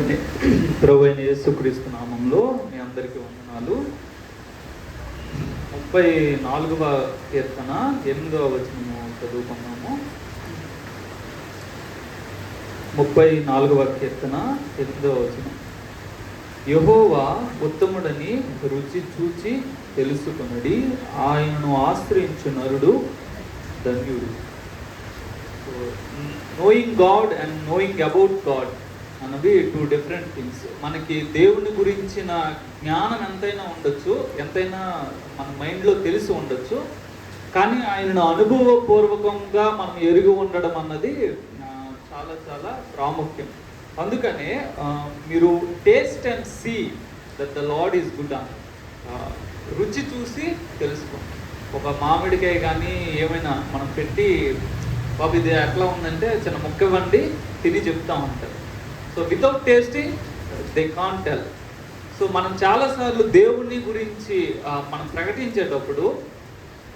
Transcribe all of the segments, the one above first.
మంచిది. ప్రభువైన యేసుక్రీస్తు నామంలో మీ అందరికీ వందనాలు. 34వ కీర్తన 8వ వచనము చదువుకున్నాము. 34వ కీర్తన 8వ వచనం. యెహోవా ఉత్తముడని రుచి చూచి తెలుసుకొనుడి, ఆయనను ఆశ్రయించు నరుడు ధన్యుడు. Knowing God and knowing about God అన్నవి 2 డిఫరెంట్ థింగ్స్. మనకి దేవుని గురించిన జ్ఞానం ఎంతైనా ఉండొచ్చు, ఎంతైనా మన మైండ్లో తెలిసి ఉండొచ్చు, కానీ ఆయనను అనుభవపూర్వకంగా మనం ఎరిగి ఉండడం అన్నది చాలా చాలా ప్రాముఖ్యం. అందుకనే మీరు taste and see that the Lord is good అని రుచి చూసి తెలుసుకోండి. ఒక మామిడికాయ కానీ ఏమైనా మనం పెట్టి, బాబు ఇది ఎట్లా ఉందంటే చిన్న ముక్క ఇవ్వండి, తిని చెప్తా ఉంటారు. So without tasting they can't tell. So మనం చాలాసార్లు దేవుని గురించి మనం ప్రకటించేటప్పుడు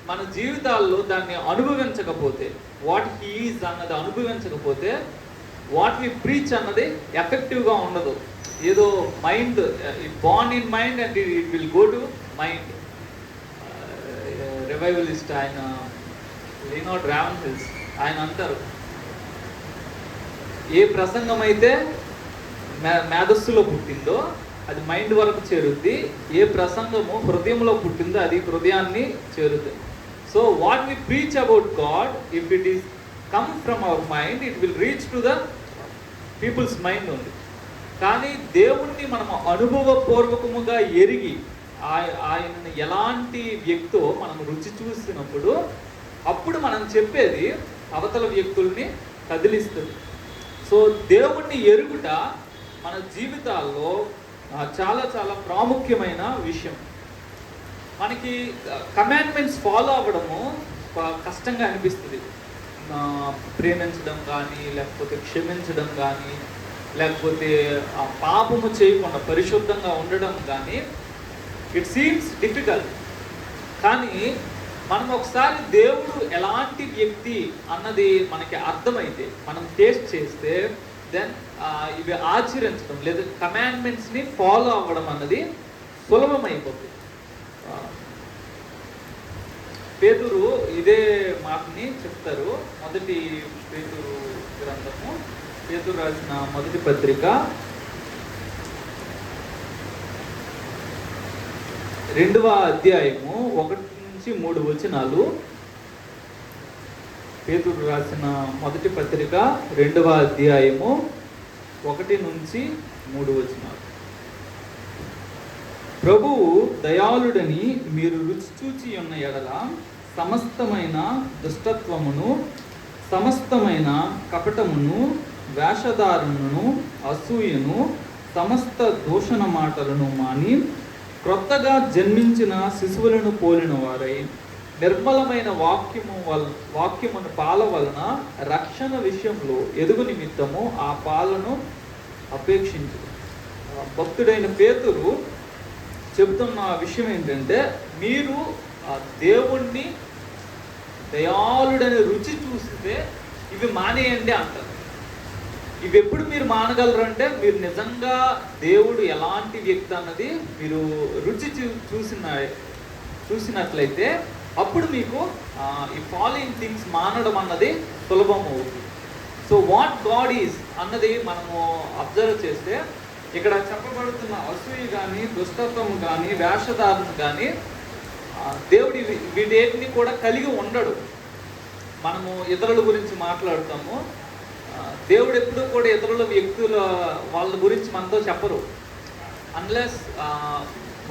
మన జీవితాల్లో దాన్ని అనుభవించకపోతే, వాట్ హీ ఈజ్ అన్నది అనుభవించకపోతే, వాట్ వి ప్రీచ్ అన్నది ఎఫెక్టివ్గా ఉండదు. ఏదో mind born in mind and it will go to mind. Revivalist ఆయన లీనార్డ్ రావెన్హిల్స్ ఆయన అంటారు, ఏ ప్రసంగం అయితే మేధస్సులో పుట్టిందో అది మైండ్ వరకు చేరుద్ది, ఏ ప్రసంగము హృదయంలో పుట్టిందో అది హృదయాన్ని చేరుద్ది. So what we preach about God, if it is come from our mind, it will reach to the people's mind ఉంది. కానీ దేవుణ్ణి మనం అనుభవపూర్వకముగా ఎరిగి ఆయనను ఎలాంటి వ్యక్తో మనం రుచి చూసినప్పుడు అప్పుడు మనం చెప్పేది అవతల వ్యక్తుల్ని కదిలిస్తుంది. సో దేవుణ్ణి ఎరుగుట మన జీవితాల్లో చాలా చాలా ప్రాముఖ్యమైన విషయం. మనకి కమాండ్మెంట్స్ ఫాలో అవ్వడము కష్టంగా అనిపిస్తుంది. ప్రేమించడం కానీ, లేకపోతే క్షమించడం కానీ, లేకపోతే పాపము చేయకుండా పరిశుద్ధంగా ఉండడం కానీ, ఇట్ సీమ్స్ డిఫికల్ట్. కానీ మనం ఒకసారి దేవుడు ఎలాంటి వ్యక్తి అన్నది మనకి అర్థమైతే, మనం టేస్ట్ చేస్తే, దెన్ ఇవి ఆచరించడం లేదా కమాండ్మెంట్స్ని ఫాలో అవ్వడం అన్నది సులభమైపోతుంది. పేతురు ఇదే మాటని చెప్తారు. మొదటి పేతురు గ్రంథము, పేతురు రాసిన మొదటి పత్రిక 2వ అధ్యాయము 1-3 వచనాలు. పేతురు రాసిన మొదటి పత్రిక 2వ అధ్యాయము 1-3 వచనాలు. ప్రభువు దయాళుడని మీరు రుచి చూచి ఉన్న ఎడల సమస్తమైన దుష్టత్వమును, సమస్తమైన కపటమును, వేషధారణను, అసూయను, సమస్త దూషణ మాటలను మాని క్రొత్తగా జన్మించిన శిశువులను పోలిన వారై నిర్మలమైన వాక్యమును పాల వలన రక్షణ విషయంలో ఎదుగు నిమిత్తము ఆ పాలను అపేక్షించు. భక్తుడైన పేతురు చెబుతున్న విషయం ఏంటంటే, మీరు దేవుణ్ణి దయాళుడని రుచి చూస్తే ఇవి మానేయండి అంటారు. ఇవి ఎప్పుడు మీరు మానగలరు అంటే, మీరు నిజంగా దేవుడు ఎలాంటి వ్యక్తి అన్నది మీరు రుచి చూసినట్లయితే అప్పుడు మీకు ఈ ఫాలోయింగ్ థింగ్స్ మానడం అన్నది సులభం అవుతుంది. సో వాట్ గాడ్ ఈజ్ అన్నది మనము అబ్జర్వ్ చేస్తే, ఇక్కడ చెప్పబడుతున్న అసూయ కానీ, దుష్టత్వం కానీ, వేషధారణ కానీ దేవుడు వీటేటిని కూడా కలిగి ఉండడు. మనము ఇతరుల గురించి మాట్లాడతాము, దేవుడు ఎప్పుడూ కూడా ఇతరుల వ్యక్తుల వాళ్ళ గురించి మనతో చెప్పరు. అన్లెస్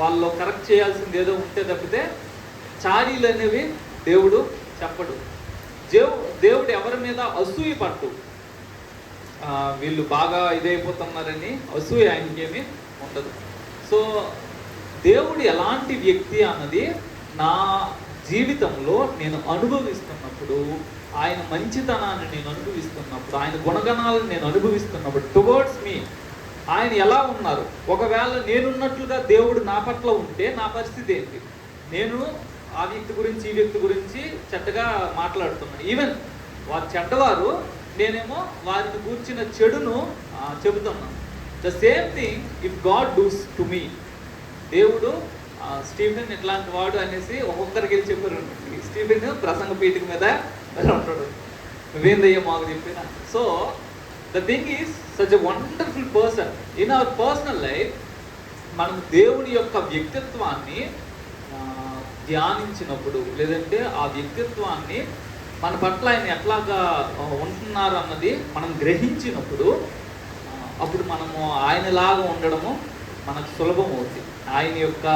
వాళ్ళు కరెక్ట్ చేయాల్సింది ఏదో ఉంటే తప్పితే చారీలు అనేవి దేవుడు చెప్పడు. దేవుడు ఎవరి మీద అసూయ పట్టు, వీళ్ళు బాగా ఇదైపోతున్నారని అసూయ ఆయనకేమీ ఉండదు. సో దేవుడు ఎలాంటి వ్యక్తి అన్నది నా జీవితంలో నేను అనుభవిస్తున్నప్పుడు, ఆయన మంచితనాన్ని నేను అనుభవిస్తున్నప్పుడు, ఆయన గుణగణాలను నేను అనుభవిస్తున్నప్పుడు, టువర్డ్స్ మీ ఆయన ఎలా ఉన్నారు. ఒకవేళ నేనున్నట్లుగా దేవుడు నా పట్ల ఉంటే నా పరిస్థితి ఏంటి? నేను ఆ వ్యక్తి గురించి ఈ వ్యక్తి గురించి చెడ్డగా మాట్లాడుతున్నాను. ఈవెన్ వారు చెడ్డవారు, నేనేమో వారిని కూర్చిన చెడును చెబుతున్నాను. The same thing if God does to me. దేవుడు స్టీఫెన్ ఇట్లాంటి వాడు అనేసి ఒక్కొక్కరికి వెళ్ళి చెప్పారు. స్టీఫెన్ ప్రసంగ పీఠిక మీద ఉంటాడు, నువ్వేందయ్యా మాకు చెప్పిన. So the thing is such a wonderful person in our personal life. మనం దేవుని యొక్క వ్యక్తిత్వాన్ని ధ్యానించినప్పుడు, లేదంటే ఆ వ్యక్తిత్వాన్ని మన పట్ల ఆయన ఎట్లాగా ఉంటున్నారు అన్నది మనం గ్రహించినప్పుడు, అప్పుడు మనము ఆయనలాగా ఉండడము మనకు సులభం అవుతుంది. ఆయన యొక్క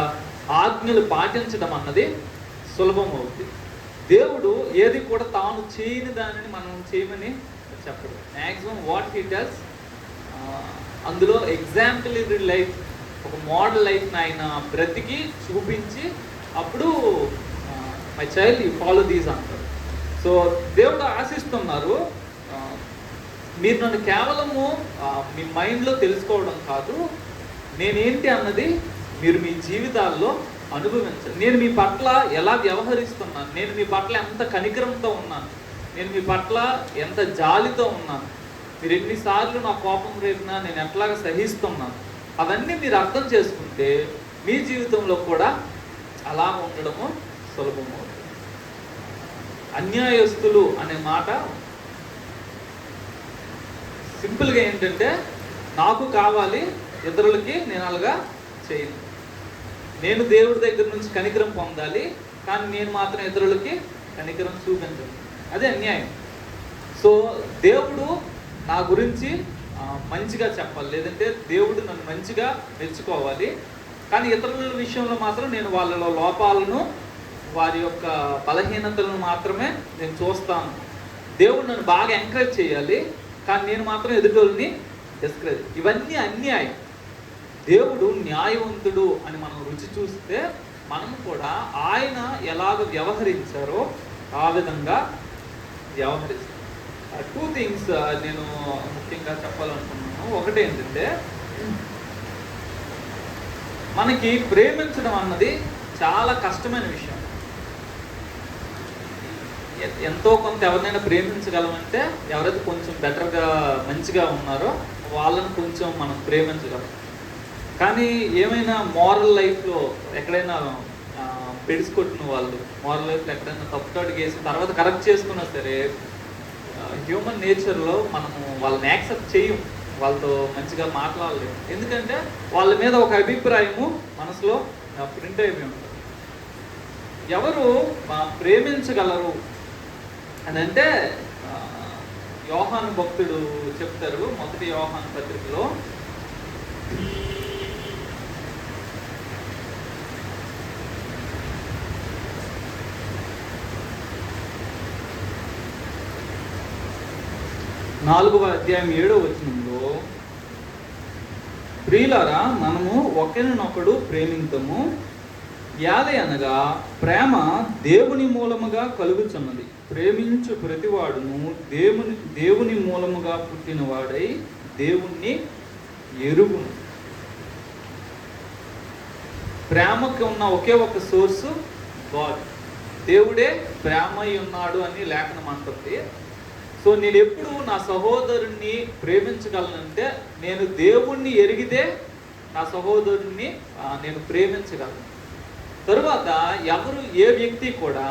ఆజ్ఞలు పాటించడం అన్నది సులభం అవుతుంది. దేవుడు ఏది కూడా తాను చేయని దానిని మనం చేయమని చెప్పడు. మ్యాక్సిమం వాట్ హీ డస్, అందులో ఎగ్జాంపులరీ లైఫ్, ఒక మోడల్ లైఫ్ని ఆయన బ్రతికి చూపించి అప్పుడు my child you follow these అంటారు. సో దేవుడు ఆశిస్తున్నారు, మీరు నన్ను కేవలము మీ మైండ్లో తెలుసుకోవడం కాదు, నేనేంటి అన్నది మీరు మీ జీవితాల్లో అనుభవించండి. నేను మీ పట్ల ఎలా వ్యవహరిస్తున్నాను, నేను మీ పట్ల ఎంత కనికరంతో ఉన్నాను, నేను మీ పట్ల ఎంత జాలితో ఉన్నాను, మీరు ఎన్నిసార్లు నా కోపం రేపినా నేను ఎట్లాగా సహిస్తున్నాను, అవన్నీ మీరు అర్థం చేసుకుంటే మీ జీవితంలో కూడా అలా ఉండడము సులభము. అన్యాయస్తులు అనే మాట సింపుల్గా ఏంటంటే, నాకు కావాలి, ఇతరులకి నేను అలాగా చేయను. నేను దేవుడి దగ్గర నుంచి కనికరం పొందాలి, కానీ నేను మాత్రం ఇతరులకి కనికరం చూపించను. అదే అన్యాయం. సో దేవుడు నా గురించి మంచిగా చెప్పాలి, లేదంటే దేవుడు నన్ను మంచిగా మెచ్చుకోవాలి, కానీ ఇతరుల విషయంలో మాత్రం నేను వాళ్ళ లోపాలను, వారి యొక్క బలహీనతలను మాత్రమే నేను చూస్తాను. దేవుడు నన్ను బాగా ఎంకరేజ్ చేయాలి, కానీ నేను మాత్రం ఎదుటోళ్ళని డిస్కరేజ్. ఇవన్నీ అన్యాయం. దేవుడు న్యాయవంతుడు అని మనం రుచి చూస్తే మనం కూడా ఆయన ఎలాగ వ్యవహరించారో ఆ విధంగా వ్యవహరిస్తాం. టూ థింగ్స్ నేను ముఖ్యంగా చెప్పాలనుకున్నాను. ఒకటి ఏంటంటే, మనకి ప్రేమించడం అన్నది చాలా కష్టమైన విషయం. ఎంతో కొంత ఎవరినైనా ప్రేమించగలమంటే, ఎవరైతే కొంచెం బెటర్గా మంచిగా ఉన్నారో వాళ్ళని కొంచెం మనం ప్రేమించగలం. కానీ ఏమైనా మోరల్ లైఫ్లో ఎక్కడైనా పెడిసికొట్టిన వాళ్ళు, మోరల్ లైఫ్లో ఎక్కడైనా తప్పుతాడు చేసి తర్వాత కరెక్ట్ చేసుకున్నా సరే, హ్యూమన్ నేచర్లో మనము వాళ్ళని యాక్సెప్ట్ చేయం, వాళ్ళతో మంచిగా మాట్లాడలేము. ఎందుకంటే వాళ్ళ మీద ఒక అభిప్రాయము మనసులో ప్రింట్ అయిపోయి ఉంటుంది. ఎవరు ప్రేమించగలరు అని అంటే, యోహాను భక్తుడు చెప్తారు, మొదటి యోహాను పత్రికలో, 4వ అధ్యాయం 7వ వచనంలో, ప్రియులారా మనము ఒకరినొకడు ప్రేమింతము, యాదే అనగా ప్రేమ దేవుని మూలముగా కలుగుచున్నది. ప్రేమించు ప్రతివాడును దేవుని మూలముగా పుట్టినవాడై దేవుణ్ణి ఎరుగును. ప్రేమకి ఉన్న ఒకే ఒక సోర్సు గాడ్. దేవుడే ప్రేమ అయి ఉన్నాడు అని లేఖనం అంటుంది. సో నేను ఎప్పుడు నా సహోదరుణ్ణి ప్రేమించగలనంటే, నేను దేవుణ్ణి ఎరిగితే నా సహోదరుణ్ణి నేను ప్రేమించగలను. తరువాత ఏ వ్యక్తి కూడా,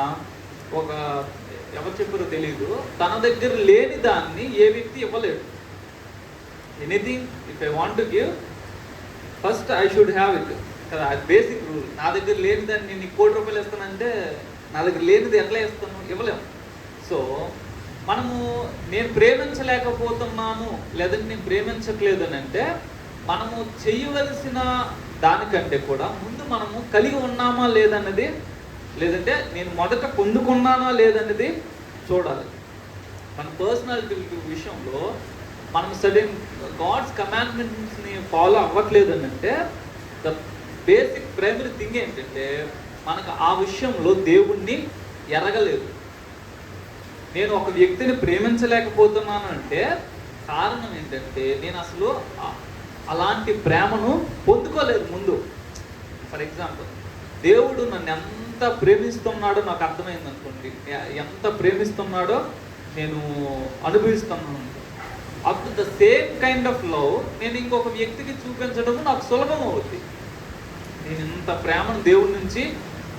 ఎవరు చెప్పారో తెలీదు, తన దగ్గర లేని దాన్ని ఏ వ్యక్తి ఇవ్వలేడు. Anything if I want to give, first I should have it కదా, అది బేసిక్ రూల్. నా దగ్గర లేని దాన్ని నేను నీకు ₹1,00,000 ఇస్తానంటే నా దగ్గర లేనిది ఎట్లా ఇస్తాను? ఇవ్వలేము. సో మనము నేను ప్రేమించలేకపోతున్నాను, లేదంటే నేను ప్రేమించట్లేదు అని అంటే, మనము చేయవలసిన దానికంటే కూడా ముందు మనము కలిగి ఉన్నామా లేదన్నది, లేదంటే నేను మొదట పొందుకున్నానా లేదన్నది చూడాలి. మన పర్సనాలిటీ విషయంలో మనం సడన్ గాడ్స్ కమాండ్మెంట్స్ని ఫాలో అవ్వట్లేదు అని అంటే, ద బేసిక్ ప్రైమరీ థింగ్ ఏంటంటే, మనకు ఆ విషయంలో దేవుణ్ణి ఎరగలేదు. నేను ఒక వ్యక్తిని ప్రేమించలేకపోతున్నాను అంటే కారణం ఏంటంటే, నేను అసలు అలాంటి ప్రేమను పొందుకోలేదు ముందు. ఫర్ ఎగ్జాంపుల్, దేవుడు నన్ను ఎంత ప్రేమిస్తున్నాడో నాకు అర్థమైంది అనుకోండి, ఎంత ప్రేమిస్తున్నాడో నేను అనుభవిస్తున్నాను. Up to the same kind of love నేను ఇంకొక వ్యక్తికి చూపించడం నాకు సులభం అవుతుంది. నేను ఇంత ప్రేమను దేవుడి నుంచి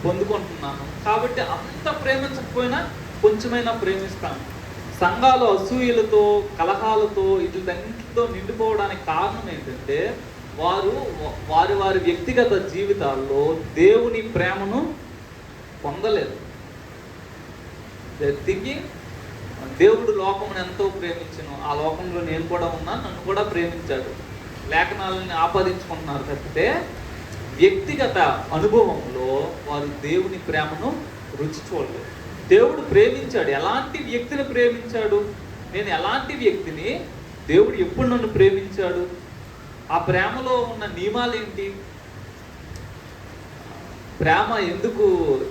పొందుకుంటున్నాను కాబట్టి అంత ప్రేమించకపోయినా కొంచెమైనా ప్రేమిస్తాను. సంఘాలు అసూయలతో, కలహాలతో, వీటితో నిండిపోవడానికి కారణం ఏంటంటే వారి వ్యక్తిగత జీవితాల్లో దేవుని ప్రేమను పొందలేదు. థింకింగ్ దేవుడు లోకమును ఎంతో ప్రేమించను, ఆ లోకంలో నేను కూడా ఉన్నాను, నన్ను కూడా ప్రేమించాడు, లేఖనాలని ఆపాదించుకుంటున్నారు తప్పితే వ్యక్తిగత అనుభవంలో వారు దేవుని ప్రేమను రుచి చూడలేదు. దేవుడు ప్రేమించాడు. ఎలాంటి వ్యక్తిని ప్రేమించాడు? నేను ఎలాంటి వ్యక్తిని? దేవుడు ఎప్పుడు నన్ను ప్రేమించాడు? ఆ ప్రేమలో ఉన్న నియమాలు ఏంటి? ప్రేమ ఎందుకు?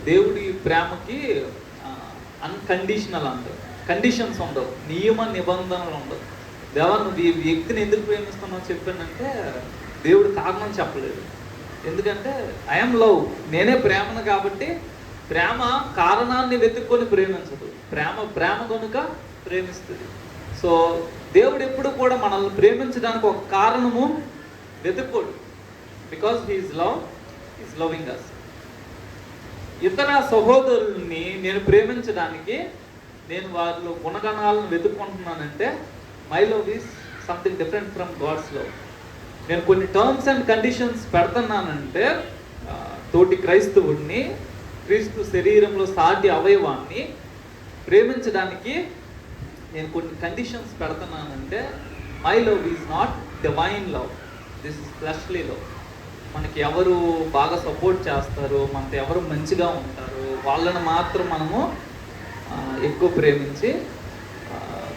దేవుడి ప్రేమకి అన్కండిషనల్ అంటారు, కండిషన్స్ ఉండవు, నియమ నిబంధనలు ఉండవు. దేవా నువ్వు ఈ వ్యక్తిని ఎందుకు ప్రేమిస్తున్నావు చెప్పానంటే దేవుడు కారణం చెప్పలేదు. ఎందుకంటే ఐఎమ్ లవ్, నేనే ప్రేమను కాబట్టి ప్రేమ కారణాన్ని వెతుక్కొని ప్రేమించదు, ప్రేమ కనుక ప్రేమిస్తుంది. సో దేవుడు ఎప్పుడు కూడా మనల్ని ప్రేమించడానికి ఒక కారణము వెతుక్కోడు. Because he is loving us. ఇతర సహోదరుల్ని నేను ప్రేమించడానికి నేను వారిలో గుణగణాలను వెతుక్కుంటున్నానంటే my love is something different from God's love. నేను కొన్ని టర్మ్స్ అండ్ కండిషన్స్ పెడుతున్నానంటే తోటి క్రైస్తవుడిని, క్రీస్తు శరీరంలో సాటి అవయవాన్ని ప్రేమించడానికి నేను కొన్ని కండిషన్స్ పెడుతున్నానంటే my love is not divine love, this is fleshly love. మనకి ఎవరు బాగా సపోర్ట్ చేస్తారు, మనతో ఎవరు మంచిగా ఉంటారు, వాళ్ళని మాత్రం మనము ఎక్కువ ప్రేమించి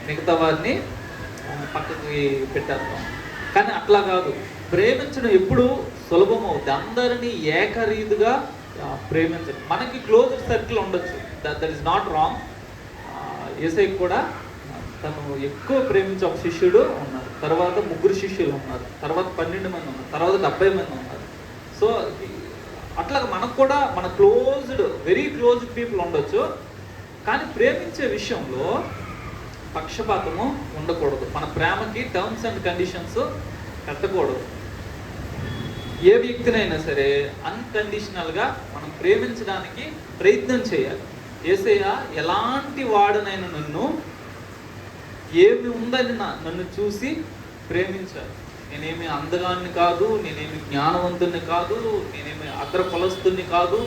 మిగతా వారిని పక్కకి పెట్టేస్తాం. కానీ అట్లా కాదు. ప్రేమించడం ఎప్పుడు సులభం అవుతుంది. అందరినీ ఏకరీతిగా ప్రేమించడం. మనకి క్లోజ్ సర్కిల్ ఉండొచ్చు, దట్ ఈస్ నాట్ రాంగ్. యేసయ్య కూడా తను ఎక్కువ ప్రేమించే ఒక శిష్యుడు ఉన్నారు, తర్వాత 3 శిష్యులు ఉన్నారు, తర్వాత 12 మంది ఉన్నారు, తర్వాత 70 మంది ఉన్నారు. సో అట్లా మనకు కూడా మన వెరీ క్లోజ్డ్ పీపుల్ ఉండొచ్చు. కానీ ప్రేమించే విషయంలో పక్షపాతము ఉండకూడదు. మన ప్రేమకి టర్మ్స్ అండ్ కండిషన్స్ పెట్టకూడదు. ఏ వ్యక్తినైనా సరే అన్కండిషనల్గా మనం ప్రేమించడానికి ప్రయత్నం చేయాలి. యేసయ్య ఎలాంటి వాడనైనా నన్ను ఏమి ఉందని నన్ను చూసి ప్రేమించాలి. నేనేమి అందగాన్ని కాదు, నేనేమి జ్ఞానవంతుని కాదు, నేనేమి అగ్ర కులస్తుని కాదు,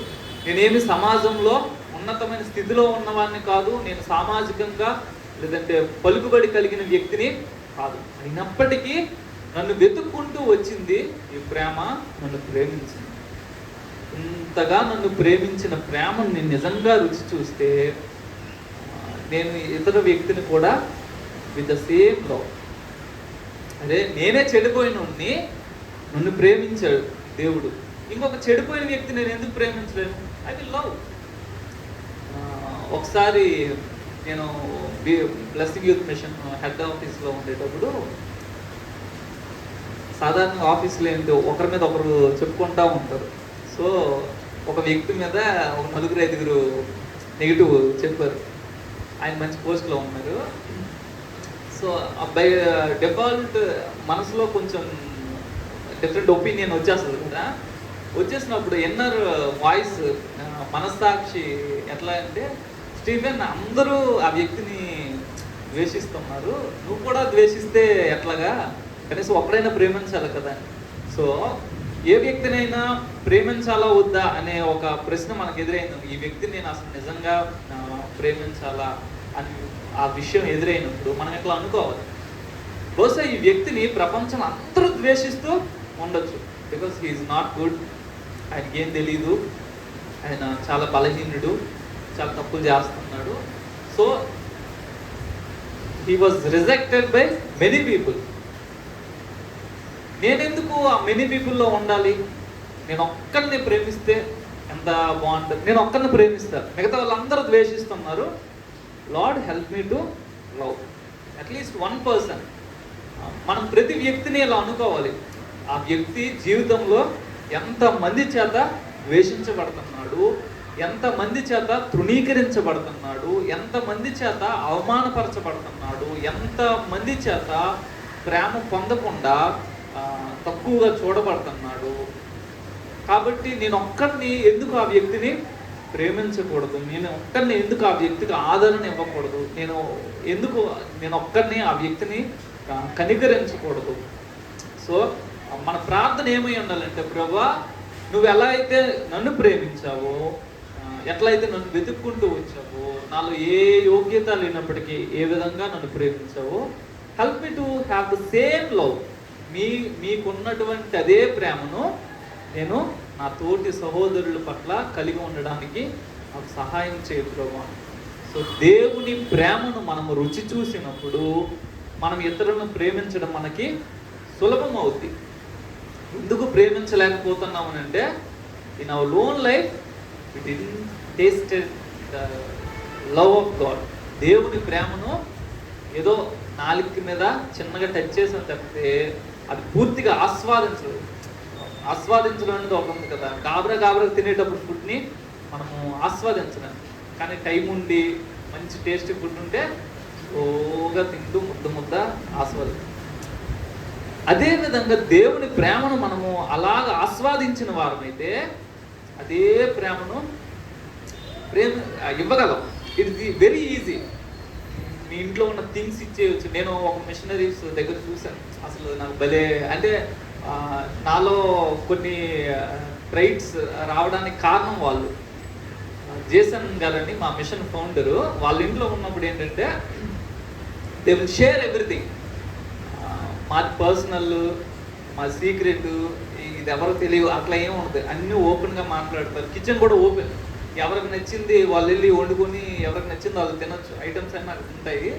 నేనేమి సమాజంలో ఉన్నతమైన స్థితిలో ఉన్నవాడిని కాదు, నేను సామాజికంగా లేదంటే పలుకుబడి కలిగిన వ్యక్తిని కాదు. అయినప్పటికీ నన్ను వెతుక్కుంటూ వచ్చింది ఈ ప్రేమ, నన్ను ప్రేమించింది. ఇంతగా నన్ను ప్రేమించిన ప్రేమను నేను నిజంగా రుచి చూస్తే నేను ఇతర వ్యక్తిని కూడా విత్ ద సేమ్ లవ్. అదే నేనే చెడిపోయిన నన్ను ప్రేమించాడు దేవుడు, ఇంకొక చెడిపోయిన వ్యక్తి నేను ఎందుకు ప్రేమించలేను? I will love. ఒకసారి నేను బ్లెస్సింగ్ యూత్ మిషన్ హెడ్ ఆఫీస్లో ఉండేటప్పుడు సాధారణంగా ఆఫీస్లో ఏంటో ఒకరి మీద ఒకరు చెప్పుకుంటూ ఉంటారు. సో ఒక వ్యక్తి మీద ఒక 4-5 నెగిటివ్ చెప్పారు. ఆయన మంచి పోస్ట్లో ఉన్నారు. సో అబ్బాయి డిఫాల్ట్ మనసులో కొంచెం డిఫరెంట్ ఒపీనియన్ వచ్చేస్తుంది కదా. వచ్చేసినప్పుడు ఇన్నర్ వాయిస్, మనస్సాక్షి ఎట్లా అంటే, స్టీఫెన్ అందరూ ఆ వ్యక్తిని ద్వేషిస్తున్నారు, నువ్వు కూడా ద్వేషిస్తే ఎట్లాగా, కనీసం ఒక్కడైనా ప్రేమించాలి కదా. సో ఏ వ్యక్తినైనా ప్రేమించాలా వద్దా అనే ఒక ప్రశ్న మనకు ఎదురైంది. ఈ వ్యక్తిని నేను అసలు నిజంగా ప్రేమించాలా అని ఆ విషయం ఎదురైనప్పుడు మనం ఎట్లా అనుకోవాలి? బహుశా ఈ వ్యక్తిని ప్రపంచం అందరూ ద్వేషిస్తూ ఉండొచ్చు. Because he is not good, ఆయనకి ఏం తెలీదు, ఆయన చాలా బలహీనుడు, చాలా తప్పులు చేస్తున్నాడు. So he was rejected by many people. నేనెందుకు ఆ మెనీ పీపుల్లో ఉండాలి? నేను ఒక్కరిని ప్రేమిస్తే ఎంత బాగుంటుంది. నేను ఒక్కరిని ప్రేమిస్తాను, మిగతా వాళ్ళందరూ ద్వేషిస్తున్నారు. Lord help me to love at least 1 person. మనం ప్రతి వ్యక్తిని ఇలా అనుకోవాలి, ఆ వ్యక్తి జీవితంలో ఎంతమంది చేత ద్వేషించబడుతున్నాడు, ఎంతమంది చేత తృణీకరించబడుతున్నాడు, ఎంతమంది చేత అవమానపరచబడుతున్నాడు, ఎంతమంది చేత ప్రేమ పొందకుండా తక్కువగా చూడబడుతున్నాడు. కాబట్టి నేను ఒక్కరిని ఎందుకు ఆ వ్యక్తిని ప్రేమించకూడదు, నేను ఒక్కరిని ఎందుకు ఆ వ్యక్తికి ఆదరణ ఇవ్వకూడదు, నేను ఒక్కరిని ఆ వ్యక్తిని కనికరించకూడదు. సో మన ప్రార్థన ఏమై ఉండాలంటే, ప్రభువా నువ్వు ఎలా అయితే నన్ను ప్రేమించావో, ఎట్లయితే నన్ను వెతుక్కుంటూ వచ్చావో, నాలో ఏ యోగ్యత లేనప్పటికీ ఏ విధంగా నన్ను ప్రేమించావో, help me to have the same love. మీకున్నటువంటి అదే ప్రేమను నేను నా తోటి సహోదరుల పట్ల కలిగి ఉండడానికి నాకు సహాయం చేయదు ప్రభువా. సో దేవుని ప్రేమను మనము రుచి చూసినప్పుడు మనం ఇతరులను ప్రేమించడం మనకి సులభం అవుద్ది. ఎందుకు ప్రేమించలేకపోతున్నాము అంటే, in our lone life we didn't tasted the love of God. దేవుని ప్రేమను ఏదో నాలుక మీద చిన్నగా టచ్ చేసిన తప్పితే అది పూర్తిగా ఆస్వాదించడం అనేది ఒకటి ఉంది కదా. గాబరా తినేటప్పుడు ఫుడ్ని మనము ఆస్వాదించడం, కానీ టైం ఉండి మంచి టేస్టీ ఫుడ్ ఉంటే ఓగా తింటూ ముద్ద ఆస్వాదించడం. అదేవిధంగా దేవుని ప్రేమను మనము అలాగ ఆస్వాదించిన వారమైతే అదే ప్రేమను ఇవ్వగలం. It is very easy. మీ ఇంట్లో ఉన్న థింగ్స్ ఇచ్చేయచ్చు. నేను ఒక మిషనరీస్ దగ్గర చూశాను, అసలు నాకు భలే, అంటే నాలో కొన్ని ట్రైట్స్ రావడానికి కారణం వాళ్ళు. జేసన్ గారని మా మిషన్ ఫౌండరు, వాళ్ళ ఇంట్లో ఉన్నప్పుడు ఏంటంటే దే విల్ షేర్ ఎవ్రీథింగ్. మాది పర్సనల్, మా సీక్రెట్, ఇది ఎవరో తెలియదు, అట్లా ఏమి ఉండదు, అన్నీ ఓపెన్గా మాట్లాడతారు. కిచెన్ కూడా ఓపెన్, ఎవరికి నచ్చింది వాళ్ళు వెళ్ళి వండుకొని ఎవరికి నచ్చింది వాళ్ళు తినొచ్చు. ఐటమ్స్ అన్నీ అక్కడ ఉంటాయి.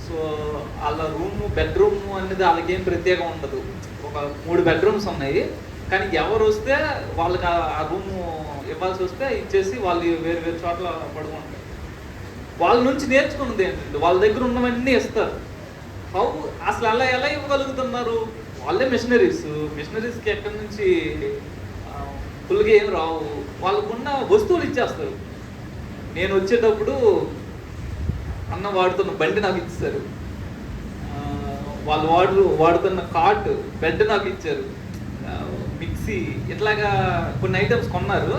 సో వాళ్ళ బెడ్రూమ్ అనేది వాళ్ళకేం ప్రత్యేకం ఉండదు. ఒక 3 బెడ్రూమ్స్ ఉన్నాయి, కానీ ఎవరు వస్తే వాళ్ళకి ఆ రూమ్ ఇవ్వాల్సి వస్తే ఇచ్చేసి వాళ్ళు వేరు వేరు చోట్ల పడుకుంటారు. వాళ్ళ నుంచి నేర్చుకున్నది ఏంటంటే, వాళ్ళ దగ్గర ఉన్నవన్నీ ఇస్తారు. అసలు అలా ఎలా ఇవ్వగలుగుతున్నారు? వాళ్ళే మిషనరీస్కి ఎక్కడి నుంచి ఫుల్గా ఏం రావు, వాళ్ళకున్న వస్తువులు ఇచ్చేస్తారు. నేను వచ్చేటప్పుడు అన్న వాడుతున్న బండి నాకు ఇచ్చారు, వాళ్ళు వాడుతున్న కాట్, బెడ్ నాకు ఇచ్చారు, మిక్సీ, ఇట్లాగా కొన్ని ఐటమ్స్ కొన్నారు.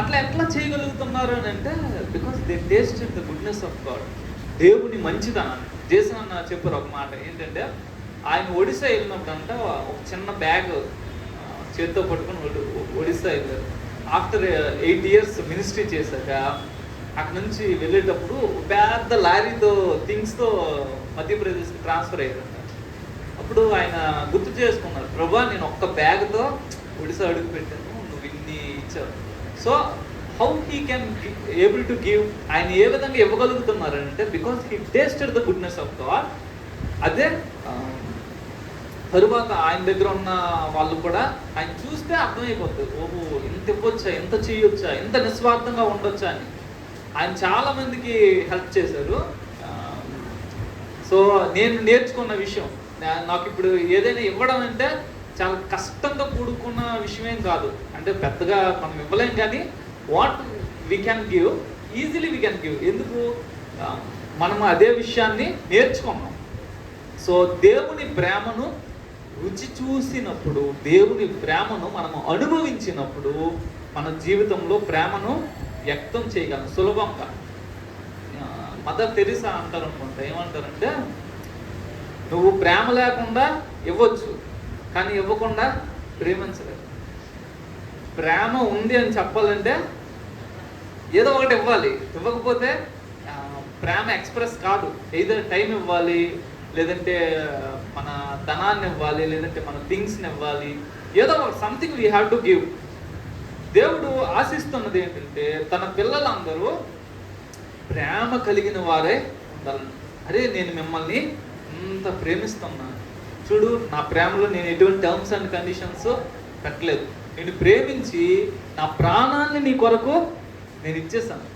అట్లా ఎట్లా చేయగలుగుతున్నారు అని అంటే, because they tasted the goodness of God. దేవుని మంచిదనాన్ని. జేసన్ అన్న చెప్పారు ఒక మాట ఏంటంటే, ఆయన ఒడిశా వెళ్ళినప్పుడు అంట ఒక చిన్న బ్యాగ్ చేతితో పట్టుకొని ఒడిశా వెళ్ళారు. ఆఫ్టర్ 8 years మినిస్ట్రీ చేశాక అక్కడ నుంచి వెళ్ళేటప్పుడు పెద్ద లారీతో థింగ్స్తో మధ్యప్రదేశ్కి ట్రాన్స్ఫర్ అయ్యారంట. అప్పుడు ఆయన గుర్తు చేసుకున్నారు, ప్రభా నేను ఒక్క బ్యాగ్తో ఒడిశా అడుగు పెట్టాను, నువ్వు ఇన్ని ఇచ్చావు. So how he can able to give, ఆయన ఏ విధంగా ఇవ్వగలుగుతున్నారంటే, because he tasted the goodness of God. అదే తరువాత ఆయన దగ్గర ఉన్న వాళ్ళు కూడా ఆయన చూస్తే అర్థమైపోతుంది, ఓహో ఇంత ఇవ్వచ్చా, ఎంత చేయొచ్చా, ఇంత నిస్వార్థంగా ఉండొచ్చా అని. ఆయన చాలా మందికి హెల్ప్ చేశారు. సో నేను నేర్చుకున్న విషయం, నాకు ఇప్పుడు ఏదైనా ఇవ్వడం అంటే చాలా కష్టంగా కూడుకున్న విషయమేం కాదు. అంటే పెద్దగా మనం ఇవ్వలేం, కానీ what we can give, easily we can give. ఎందుకు? మనం అదే విషయాన్ని నేర్చుకున్నాం. సో దేవుని ప్రేమను రుచి చూసినప్పుడు, దేవుని ప్రేమను మనము అనుభవించినప్పుడు మన జీవితంలో ప్రేమను వ్యక్తం చేయగలం సులభంగా. మదర్ తెరీసా అంటారు అనుకుంటా, ఏమంటారంటే, నువ్వు ప్రేమ లేకుండా ఇవ్వచ్చు, కానీ ఇవ్వకుండా ప్రేమించలేదు. ప్రేమ ఉంది అని చెప్పాలంటే ఏదో ఒకటి ఇవ్వాలి, ఇవ్వకపోతే ప్రేమ ఎక్స్ప్రెస్ కాదు. ఏదైనా టైం ఇవ్వాలి, లేదంటే మన ధనాన్ని ఇవ్వాలి, లేదంటే మన థింగ్స్ని ఇవ్వాలి, ఏదో something we have to give. దేవుడు ఆశిస్తున్నది ఏంటంటే, తన పిల్లలందరూ ప్రేమ కలిగిన వారే ఉండాలని. అరే నేను మిమ్మల్ని ఇంత ప్రేమిస్తున్నాను చూడు, నా ప్రేమలో నేను ఎటువంటి టర్మ్స్ అండ్ కండిషన్స్ పెట్టలేదు, నేను ప్రేమించి నా ప్రాణాన్ని నీ కొరకు నేను ఇచ్చేసాను.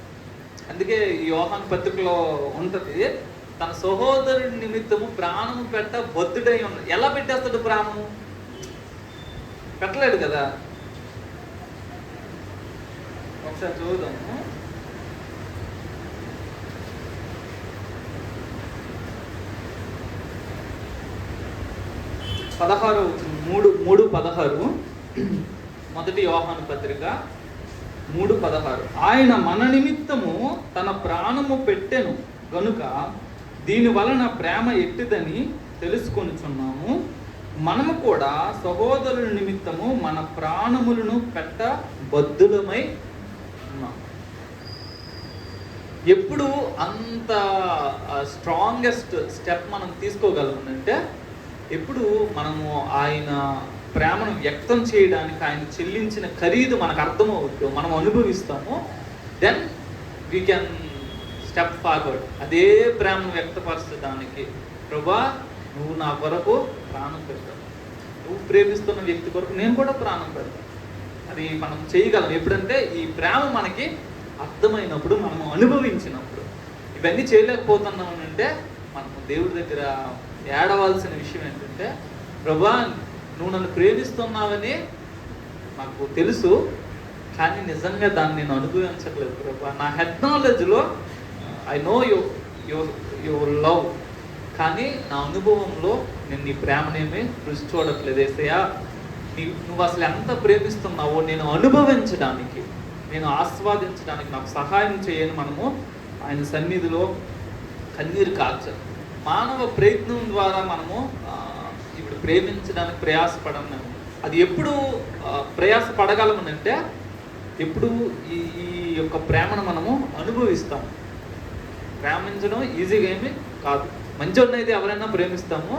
అందుకే ఈ యోహాను పత్రికలో ఉంటుంది, తన సహోదరుడి నిమిత్తము ప్రాణము పెట్ట బద్ధుడై ఉన్నాడు. ఎలా పెట్టేస్తాడు ప్రాణము? పెట్టలేడు కదా. ఒకసారి చూద్దాము. పదహారు 3:16 మొదటి యోహాను పత్రిక 3:16. ఆయన మన నిమిత్తము తన ప్రాణము పెట్టెను గనుక దీని వలన ప్రేమ ఎట్టిదని తెలుసుకొనుచున్నాము. మనము కూడా సహోదరుల నిమిత్తము మన ప్రాణములను పెట్ట బద్ధులమై ఉన్నాం. ఎప్పుడు అంత స్ట్రాంగెస్ట్ స్టెప్ మనం తీసుకోగలమంటే ఎప్పుడు మనము ఆయన ప్రేమను వ్యక్తం చేయడానికి ఆయన చెల్లించిన ఖరీదు మనకు అర్థమవుతుందో, మనం అనుభవిస్తామో, then we can step forward. అదే ప్రేమను వ్యక్తపరచడానికి, ప్రభా నువ్వు నా కొరకు ప్రాణం పెడతావు, నువ్వు ప్రేమిస్తున్న వ్యక్తి కొరకు నేను కూడా ప్రాణం పెడతాను. అది మనం చేయగలం ఎప్పుడంటే ఈ ప్రేమ మనకి అర్థమైనప్పుడు, మనము అనుభవించినప్పుడు. ఇవన్నీ చేయలేకపోతున్నాం అంటే మనము దేవుడి దగ్గర ఏడవలసిన విషయం ఏంటంటే, ప్రభా నువ్వు నన్ను ప్రేమిస్తున్నావని నాకు తెలుసు, కానీ నిజంగా దాన్ని నేను అనుభవించట్లేదు ప్రభా. నా హెడ్ నాలెడ్జ్లో ఐ నో యువర్ లవ్, కానీ నా అనుభవంలో నేను నీ ప్రేమనేమి రుచి చూడట్లేదు. ఏసయ్యా నువ్వు అసలు ఎంత ప్రేమిస్తున్నావో నేను అనుభవించడానికి, నేను ఆస్వాదించడానికి నాకు సహాయం చేయని మనము ఆయన సన్నిధిలో కన్నీరు కార్చాలి. మానవ ప్రయత్నం ద్వారా మనము ఇప్పుడు ప్రేమించడానికి ప్రయాసపడము. అది ఎప్పుడు ప్రయాసపడగలమనంటే ఎప్పుడు ఈ యొక్క ప్రేమను మనము అనుభవిస్తాము. ప్రేమించడం ఈజీగా ఏమి కాదు. మంచోడిని అయితే ఎవరైనా ప్రేమిస్తాము,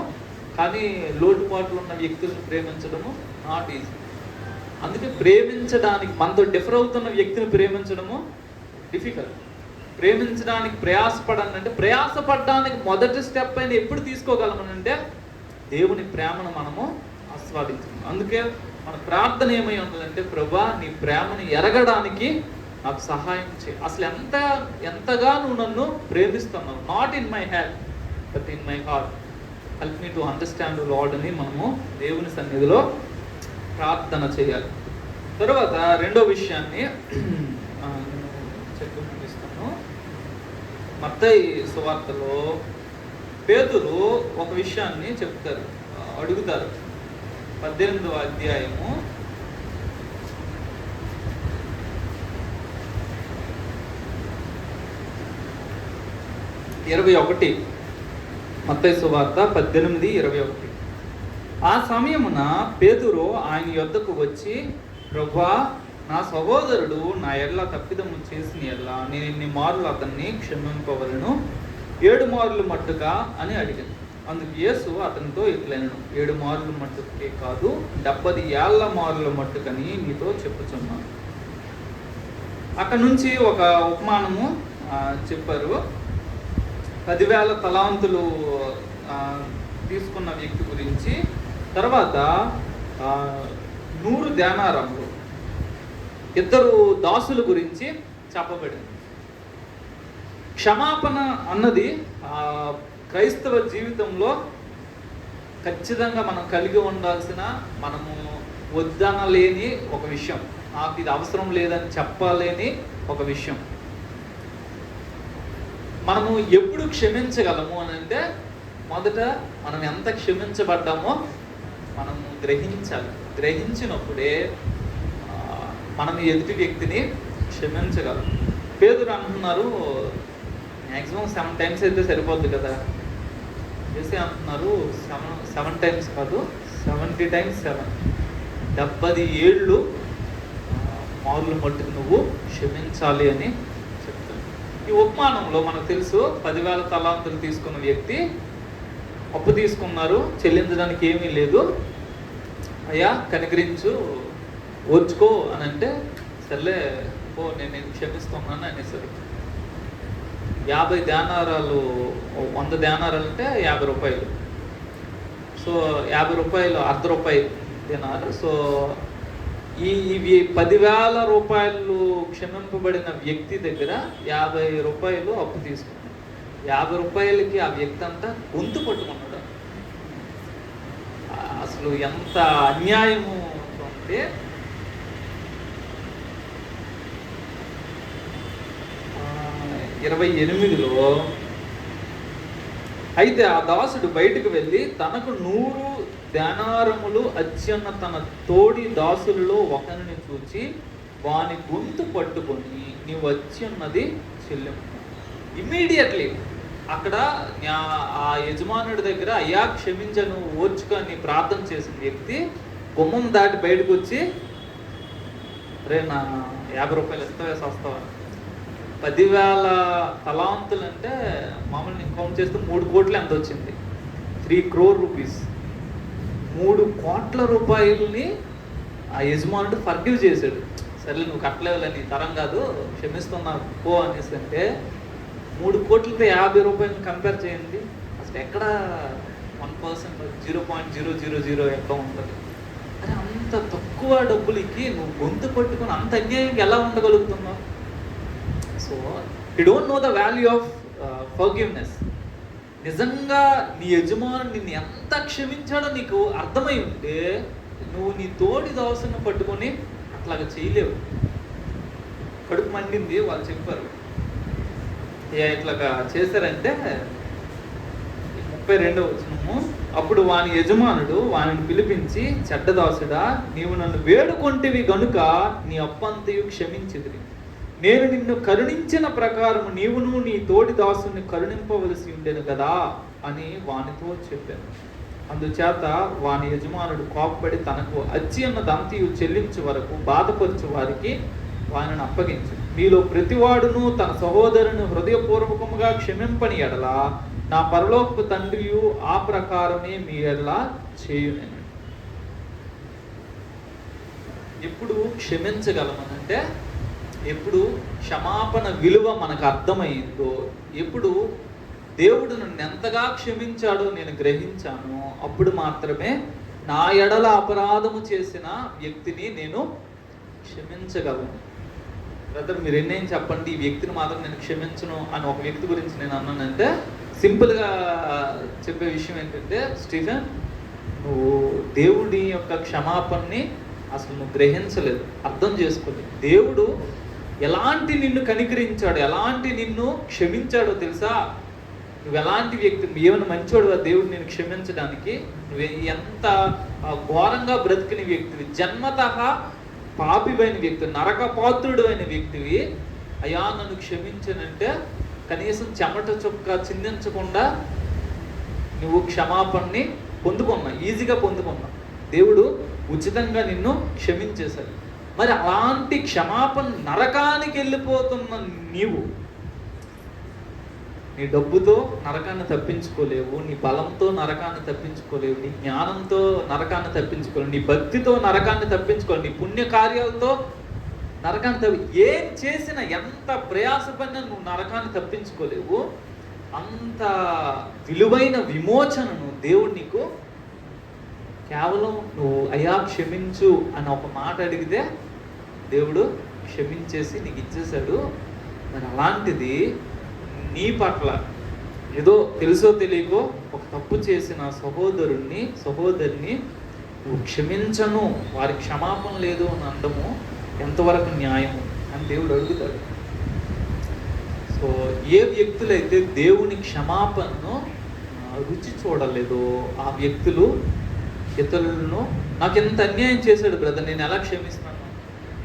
కానీ లోటుపాట్లు ఉన్న వ్యక్తులను ప్రేమించడము నాట్ ఈజీ. అందుకే ప్రేమించడానికి, మనతో డిఫర్ అవుతున్న వ్యక్తిని ప్రేమించడము డిఫికల్ట్. ప్రేమించడానికి ప్రయాసపడాలంటే, ప్రయాసపడడానికి మొదటి స్టెప్ అయినా ఎప్పుడు తీసుకోగలమనంటే దేవుని ప్రేమను మనము ఆస్వాదించాలి. అందుకే మన ప్రార్థన ఏమై ఉంటుందంటే, ప్రభా నీ ప్రేమను ఎరగడానికి నాకు సహాయం చేయి. అసలు ఎంతగా నువ్వు నన్ను ప్రేమిస్తున్నావు, not in my head but in my heart, help me to understand Lord అని మనము దేవుని సన్నిధిలో ప్రార్థన చేయాలి. తర్వాత రెండో విషయాన్ని చెప్పి ముగిస్తాను. మత్తయి సువార్తలో పేతురు ఒక విషయాన్ని చెప్తారు, అడుగుతారు. 18వ అధ్యాయము 21. మత్తయి సువార్త 18:21. ఆ సమయమున పేతురు ఆయన యొద్దకు వచ్చి, ప్రభువా నా సహోదరుడు నా ఎడల తప్పిదము చేసిన ఎడల నేను ఎన్ని మార్లు అతన్ని క్షమింపవలను? 7 మార్లు మట్టుగా అని అడిగాను. అందుకు యేసు అతనితో ఇట్లనెను, 7 మార్లు మట్టుకే కాదు 70 ఏళ్ల మార్ల మట్టుకని నీతో చెప్పుచున్నాను. అక్కడ నుంచి ఒక ఉపమానము చెప్పారు. 10,000 తలాంతులు తీసుకున్న వ్యక్తి గురించి, తర్వాత 100 దేనారములు, 2 దాసుల గురించి చెప్పబడింది. క్షమాపణ అన్నది క్రైస్తవ జీవితంలో ఖచ్చితంగా మనం కలిగి ఉండాల్సిన, మనము వద్దనలేని ఒక విషయం, నాకు ఇది అవసరం లేదని చెప్పలేని ఒక విషయం. మనము ఎప్పుడు క్షమించగలము అని అంటే, మొదట మనం ఎంత క్షమించబడ్డామో మనము గ్రహించాలి. గ్రహించినప్పుడే మనం ఎదుటి వ్యక్తిని క్షమించగలం. పేతురు అంటున్నారు, మ్యాక్సిమం 7 times అయితే సరిపోద్ది కదా. చేసి అంటున్నారు 7 times కాదు, 70 times 7, 70 ఏళ్ళు మార్లు మట్టుకు నువ్వు క్షమించాలి అని చెప్తాను. ఈ ఉపమానంలో మనకు తెలుసు, 10,000 తలాంతులు తీసుకున్న వ్యక్తి అప్పు తీసుకున్నారు, చెల్లించడానికి ఏమీ లేదు. అయ్యా కనికరించు, ఓర్చుకో అని అంటే, సర్లే ఓ నేను క్షమిస్తున్నాను అనేసరి 50 దేనారాలు, 100 దేనారాలు అంటే 50 రూపాయలు. సో 50 రూపాయలు ₹1.5 దేనారు. సో ఇవి 10,000 రూపాయలు క్షమింపబడిన వ్యక్తి దగ్గర 50 రూపాయలు అప్పు తీసుకున్నాడు. 50 రూపాయలకి ఆ వ్యక్తి అంతా గొంతు పట్టుకున్నాడు. అసలు ఎంత అన్యాయము అంటే, 28లో, అయితే ఆ దాసుడు బయటకు వెళ్ళి తనకు 100 దేనారములు అచ్చున్న తన తోడి దాసులలో ఒకరిని చూచి వాని గొంతు పట్టుకొని నీవు వచ్చి ఉన్నది చెల్లింపు. ఇమ్మీడియట్లీ అక్కడ ఆ యజమానుడి దగ్గర అయ్యా క్షమించను ఓర్చుకొని ప్రార్థన చేసిన వ్యక్తి గుమ్మం దాటి బయటకు వచ్చి, రే నా 50 రూపాయలు ఇస్తావే వస్తావా? 10,000 తలాంతులు అంటే మామూలు నేను కౌంట్ చేస్తే 3 కోట్లు ఎంత వచ్చింది? 3 crore రూపీస్. 3 కోట్ల రూపాయలని ఆ యజమానుడు ఫర్గివ్ చేశాడు. సరే నువ్వు కట్టలేవులే, నీ తరం కాదు, క్షమిస్తున్నా పో అనేసి. అంటే 3 కోట్లతో 50 రూపాయలను కంపేర్ చేయండి. అసలు ఎక్కడ 1%, 0.000 ఎక్కడ ఉంటుంది? అరే అంత తక్కువ డబ్బులకి నువ్వు గొంతు పట్టుకుని అంత అన్యాయంగా ఎలా ఉండగలుగుతున్నావు? So you don't know the value of forgiveness. నిజంగా నీ యజమానుడు నిన్ను ఎంత క్షమించాడో నీకు అర్థమై ఉంటే నువ్వు నీ తోడి దాసుని పట్టుకొని అట్లాగా చేయలేవు. కడుపు మండింది, వాళ్ళు చెప్పారు ఇట్లాగా చేశారంటే 32వ వచనము, అప్పుడు వాని యజమానుడు వానిని పిలిపించి, చెడ్డదాసుడా, నీవు నన్ను వేడుకొంటివి గనుక నీ అప్పంతయు క్షమించితిని. నేను నిన్ను కరుణించిన ప్రకారం నీవును నీ తోడి దాసుని కరుణింపవలసి ఉండెను కదా అని వానితో చెప్పాను. అందుచేత వాని యజమానుడు కోపపడి తనకు అచ్చి అన్నదంతయు చెల్లించు వరకు బాధపరచు వారికి వానిని అప్పగించు. మీలో ప్రతివాడును తన సహోదరుని హృదయపూర్వకముగా క్షమింపని ఎడల నా పరలోకపు తండ్రియు ఆ ప్రకారమే మీ ఎడల చేయునని. ఎప్పుడు క్షమించగలమనంటే ఎప్పుడు క్షమాపణ విలువ మనకు అర్థమైందో, ఎప్పుడు దేవుడు నన్ను ఎంతగా క్షమించాడో నేను గ్రహించాను, అప్పుడు మాత్రమే నా ఎడల అపరాధము చేసిన వ్యక్తిని నేను క్షమించగలను. బ్రదర్ మీరు ఎన్నేం చెప్పండి, ఈ వ్యక్తిని మాత్రం నేను క్షమించను అని ఒక వ్యక్తి గురించి నేను అన్నానంటే సింపుల్గా చెప్పే విషయం ఏంటంటే, స్టీఫెన్ నువ్వు దేవుడి యొక్క క్షమాపణని అసలు నువ్వు గ్రహించలేదు, అర్థం చేసుకోలేదు. దేవుడు ఎలాంటి నిన్ను కనికరించాడు, ఎలాంటి నిన్ను క్షమించాడో తెలుసా? నువ్వు ఎలాంటి వ్యక్తి, ఏమైనా మంచోడుగా దేవుడు నేను క్షమించడానికి? నువ్వు ఎంత ఘోరంగా బ్రతికిన వ్యక్తివి, జన్మతః పాపివైన వ్యక్తి, నరకపాత్రుడు అయిన వ్యక్తివి. అయ్యా నన్ను క్షమించనంటే కనీసం చెమట చుక్క చిందించకుండా నువ్వు క్షమాపణని పొందుకున్నా, ఈజీగా పొందుకున్నా. దేవుడు ఉచితంగా నిన్ను క్షమించేశాడు. మరి అలాంటి క్షమాపణ నరకానికి వెళ్ళిపోతున్న నీవు నీ డబ్బుతో నరకాన్ని తప్పించుకోలేవు, నీ బలంతో నరకాన్ని తప్పించుకోలేవు, నీ జ్ఞానంతో నరకాన్ని తప్పించుకోలేవు, నీ భక్తితో నరకాన్ని తప్పించుకోలేవు, నీ పుణ్యకార్యాలతో నరకాన్ని ఏం చేసినా, ఎంత ప్రయాసపడినా నువ్వు నరకాన్ని తప్పించుకోలేవు. అంత విలువైన విమోచనను దేవుడు నీకు కేవలం నువ్వు అయ్యా క్షమించు అని ఒక మాట అడిగితే దేవుడు క్షమించేసి నీకు ఇచ్చేశాడు. మరి అలాంటిది నీ పట్ల ఏదో తెలుసో తెలియకో ఒక తప్పు చేసిన సహోదరిని నువ్వు క్షమించను, వారి క్షమాపణ లేదు అని అనడము ఎంతవరకు న్యాయము అని దేవుడు అడుగుతాడు. సో ఏ వ్యక్తులైతే దేవుని క్షమాపణను రుచి చూడలేదో ఆ వ్యక్తులు ఇతరులను, నాకు ఎంత అన్యాయం చేశాడు బ్రదర్, నేను ఎలా క్షమిస్తున్నాను?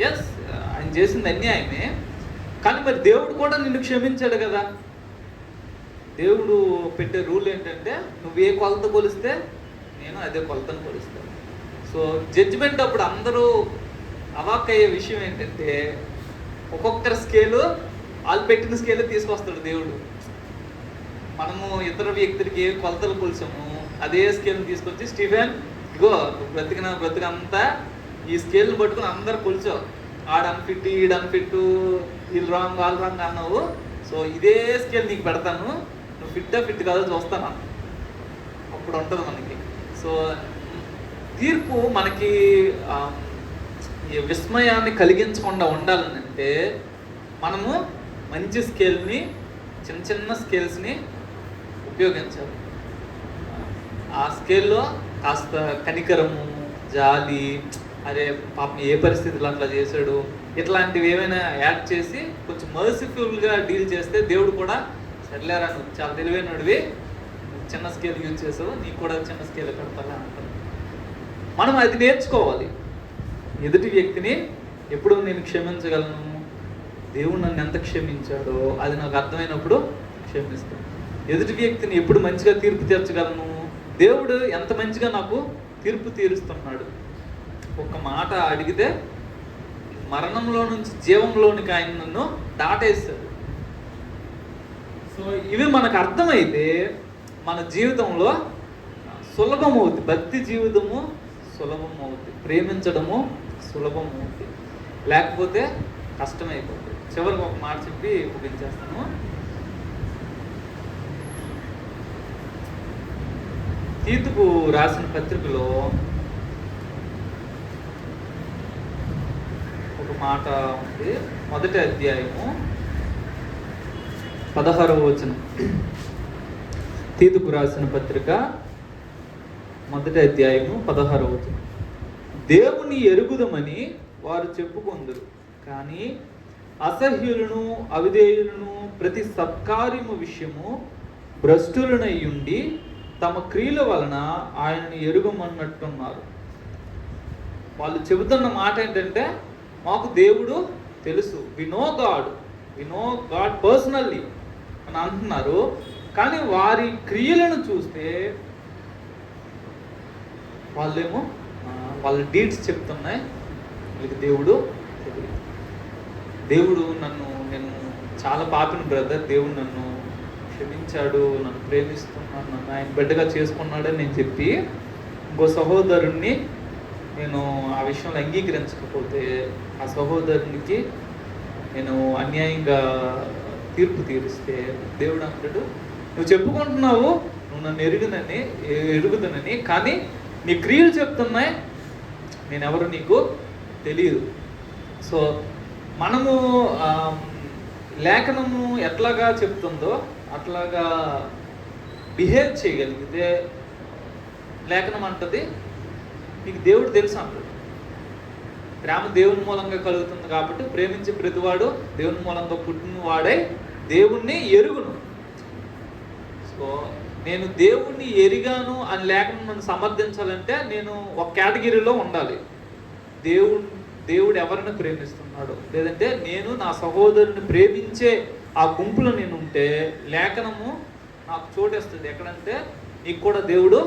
ఎస్, ఆయన చేసింది అన్యాయమే, కానీ మరి దేవుడు కూడా నిన్ను క్షమించాడు కదా. దేవుడు పెట్టే రూల్ ఏంటంటే నువ్వు ఏ కొలత కొలిస్తే నేను అదే కొలతను కొలుస్తాను. సో జడ్జిమెంట్ అప్పుడు అందరూ అవాక్కయ్యే విషయం ఏంటంటే ఒక్కొక్కరి స్కేలు, వాళ్ళు పెట్టిన స్కేలు తీసుకొస్తాడు దేవుడు. మనము ఇతర వ్యక్తులకి ఏ కొలతలు కొలిసాము అదే స్కేల్ని తీసుకొచ్చి, స్టీఫెన్ ఇగో నువ్వు బ్రతికంతా ఈ స్కేల్ని పట్టుకుని అందరు కొలిచావు, ఆడ అన్ఫిట్ ఈడ అన్ఫిట్, వీళ్ళు రాంగ్ వాళ్ళు రాంగ్ అన్నావు, సో ఇదే స్కేల్ నీకు పెడతాను, నువ్వు ఫిట్ కాదో చూస్తాను అప్పుడు ఉంటుంది మనకి. సో తీర్పు మనకి విస్మయాన్ని కలిగించకుండా ఉండాలని అంటే మనము మంచి స్కేల్ని, చిన్న స్కేల్స్ని ఉపయోగించాలి. ఆ స్కేల్లో కాస్త కనికరము, జాలి, అరే పాపం ఏ పరిస్థితులు అట్లా చేశాడు, ఇట్లాంటివి ఏమైనా యాడ్ చేసి కొంచెం మర్సిఫుల్గా డీల్ చేస్తే దేవుడు కూడా సర్లేరా నువ్వు చాలా తెలివైనడివి, చిన్న స్కేల్ యూజ్ చేసావు, నీకు కూడా చిన్న స్కేల్ కడతారా అంటారు. మనం అది నేర్చుకోవాలి. ఎదుటి వ్యక్తిని ఎప్పుడు నేను క్షమించగలను, దేవుడు నన్ను ఎంత క్షమించాడో అది నాకు అర్థమైనప్పుడు క్షమిస్తాను. ఎదుటి వ్యక్తిని ఎప్పుడు మంచిగా తీర్పు తీర్చగలను, దేవుడు ఎంత మంచిగా నాకు తీర్పు తీరుస్తున్నాడు. ఒక మాట అడిగితే మరణంలో నుంచి జీవంలోనికి ఆయన నన్ను దాటేస్తాడు. సో ఇవి మనకు అర్థమైతే మన జీవితంలో సులభం అవుతుంది, భక్తి జీవితము సులభం అవుతుంది, ప్రేమించడము సులభం అవుతుంది, లేకపోతే కష్టమైపోతుంది. చివరికి ఒక మాట చెప్పి ముగించేస్తాను. తీతుకు రాసిన పత్రికలో ఒక మాట ఉంది, 1వ అధ్యాయము 16వ వచనం. తీతుకు రాసిన పత్రిక 1వ అధ్యాయము 16వ వచనం. దేవుని ఎరుగుదమని వారు చెప్పుకొందురు, కానీ అసహ్యులను అవిధేయులను ప్రతి సత్కార్యము విషయము భ్రష్టులనై ఉండి తమ క్రియల వలన ఆయనను ఎరుగమన్నట్టున్నారు. వాళ్ళు చెబుతున్న మాట ఏంటంటే, మాకు దేవుడు తెలుసు, వి నో గాడ్ పర్సనల్లీ అని అంటున్నారు. కానీ వారి క్రియలను చూస్తే వాళ్ళేమో వాళ్ళ డీడ్స్ చెప్తున్నాయి, వీళ్ళకి దేవుడు తెలియదు. దేవుడు నేను చాలా పాపిని బ్రదర్, దేవుడు నన్ను క్షమించాడు, నన్ను ప్రేమిస్తున్నాడు, నన్ను ఆయన బిడ్డగా చేసుకున్నాడని నేను చెప్పి ఇంకో సహోదరుణ్ణి నేను ఆ విషయంలో అంగీకరించకపోతే ఆ సహోదరునికి నేను అన్యాయంగా తీర్పు తీరిస్తే దేవుడు అంటాడు, నువ్వు చెప్పుకుంటున్నావు నువ్వు నన్ను ఎరుగుదనని, కానీ నీ క్రియలు చెప్తున్నాయి నేనెవరు నీకు తెలియదు. సో మనము లేఖనము ఎట్లాగా చెప్తుందో అట్లాగా బిహేవ్ చేయగలిగితే లేఖనం అంటది నీకు దేవుడు తెలుసు అంటాడు. ప్రేమ దేవుని మూలంగా కలుగుతుంది కాబట్టి ప్రేమించే ప్రతివాడు దేవుని మూలంగా పుట్టిన వాడే దేవుణ్ణి ఎరుగును. సో నేను దేవుణ్ణి ఎరిగాను అని లేఖనం నన్ను సమర్థించాలంటే నేను ఒక కేటగిరీలో ఉండాలి. దేవుడు ఎవరిని ప్రేమిస్తున్నాడు, లేదంటే నేను నా సహోదరుని ప్రేమించే ఆ గుంపులో నేను ఉంటే లేఖనము నాకు చోటేస్తుంది. ఎక్కడంటే నీకు కూడా దేవుడు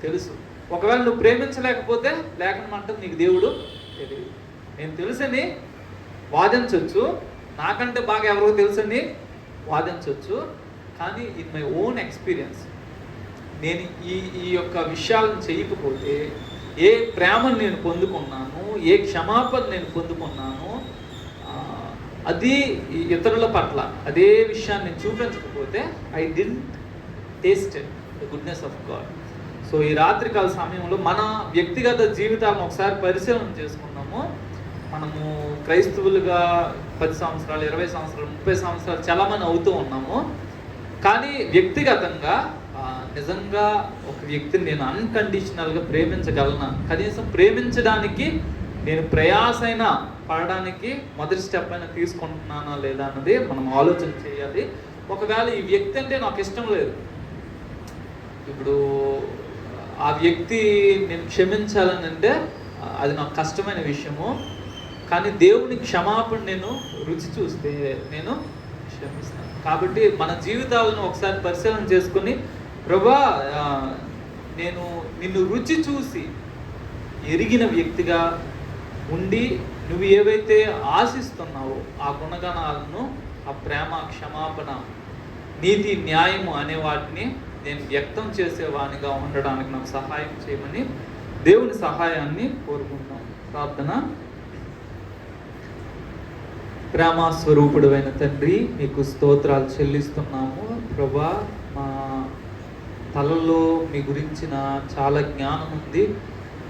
తెలుసు. ఒకవేళ నువ్వు ప్రేమించలేకపోతే లేఖనం అంటే నీకు దేవుడు తెలియదు. నేను తెలుసని వాదించవచ్చు, నాకంటే బాగా ఎవరికో తెలుసని వాదించవచ్చు, కానీ ఇన్ మై ఓన్ ఎక్స్పీరియన్స్ నేను ఈ యొక్క విషయాలను చేయకపోతే ఏ ప్రేమను నేను పొందుకున్నాను, ఏ క్షమాపణ నేను పొందుకున్నాను, అది ఇతరుల పట్ల అదే విషయాన్ని నేను చూపించకపోతే I didn't taste the goodness of God. So ఈ రాత్రికాల సమయంలో మన వ్యక్తిగత జీవితాలను ఒకసారి పరిశీలన చేసుకున్నాము. మనము క్రైస్తవులుగా 10 సంవత్సరాలు 20 సంవత్సరాలు 30 సంవత్సరాలు చాలామంది అవుతూ ఉన్నాము. కానీ వ్యక్తిగతంగా నిజంగా ఒక వ్యక్తిని నేను అన్కండిషనల్గా ప్రేమించగలనా, కనీసం ప్రేమించడానికి నేను ప్రయాసైనా పడడానికి మొదటి స్టెప్ అయినా తీసుకుంటున్నానా లేదా అన్నది మనం ఆలోచన చేయాలి. ఒకవేళ ఈ వ్యక్తి అంటే నాకు ఇష్టం లేదు, ఇప్పుడు ఆ వ్యక్తి నేను క్షమించాలని అంటే అది నాకు కష్టమైన విషయము, కానీ దేవుని క్షమాపణ నేను రుచి చూస్తే నేను క్షమిస్తాను. కాబట్టి మన జీవితాలను ఒకసారి పరిశీలన చేసుకుని, ప్రభా నేను నిన్ను రుచి చూసి ఎరిగిన వ్యక్తిగా ఉండి నువ్వు ఏవైతే ఆశిస్తున్నావో ఆ గుణగణాలను, ఆ ప్రేమ, క్షమాపణ, నీతి, న్యాయము అనే వాటిని నేను వ్యక్తం చేసేవానిగా ఉండడానికి నాకు సహాయం చేయమని దేవుని సహాయాన్ని కోరుకుంటాం. ప్రార్థన. ప్రేమ స్వరూపుడైన తండ్రి, మీకు స్తోత్రాలు చెల్లిస్తున్నాము. ప్రభా, మా తలలో మీ గురించిన చాలా జ్ఞానం ఉంది,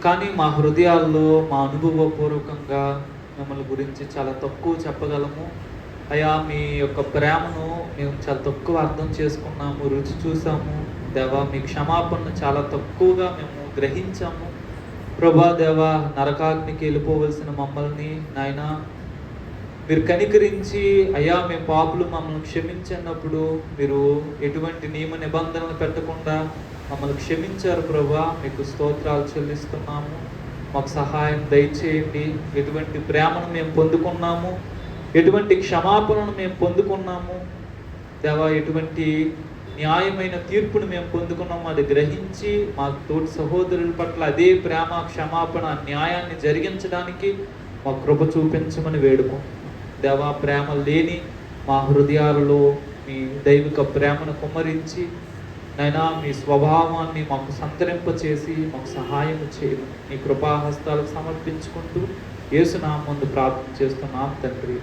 కానీ మా హృదయాల్లో మా అనుభవపూర్వకంగా మిమ్మల్ని గురించి చాలా తక్కువ చెప్పగలము. అయ్యా, మీ యొక్క ప్రేమను మేము చాలా తక్కువ అర్థం చేసుకున్నాము, రుచి చూసాము. దేవా, మీ క్షమాపణను చాలా తక్కువగా మేము గ్రహించాము. ప్రభా దేవా, నరకాగ్నికి వెళ్ళిపోవలసిన మమ్మల్ని నాయనా మీరు కనికరించి అయ్యా మేము పాపులు మమ్మల్ని క్షమించన్నప్పుడు మీరు ఎటువంటి నియమ నిబంధనలు పెట్టకుండా మమ్మల్ని క్షమించారు ప్రభా, మీకు స్తోత్రాలు చెల్లిస్తున్నాము. మాకు సహాయం దయచేయండి. ఎటువంటి ప్రేమను మేము పొందుకున్నాము, ఎటువంటి క్షమాపణను మేము పొందుకున్నాము దేవా, ఎటువంటి న్యాయమైన తీర్పును మేము పొందుకున్నాము అది గ్రహించి మా తోటి సహోదరుల పట్ల అదే ప్రేమ, క్షమాపణ, న్యాయాన్ని జరిగించడానికి మా కృప చూపించమని వేడుకుంటున్నాం దేవా. ప్రేమ లేని మా హృదయాలలో మీ దైవిక ప్రేమను కుమ్మరించి నైనా మీ స్వభావాన్ని మాకు సంతరింపచేసి మాకు సహాయం చేయమని మీ కృపాహస్తాలకు సమర్పించుకుంటూ యేసు నామమున ప్రార్థన చేస్తున్నాం తండ్రి.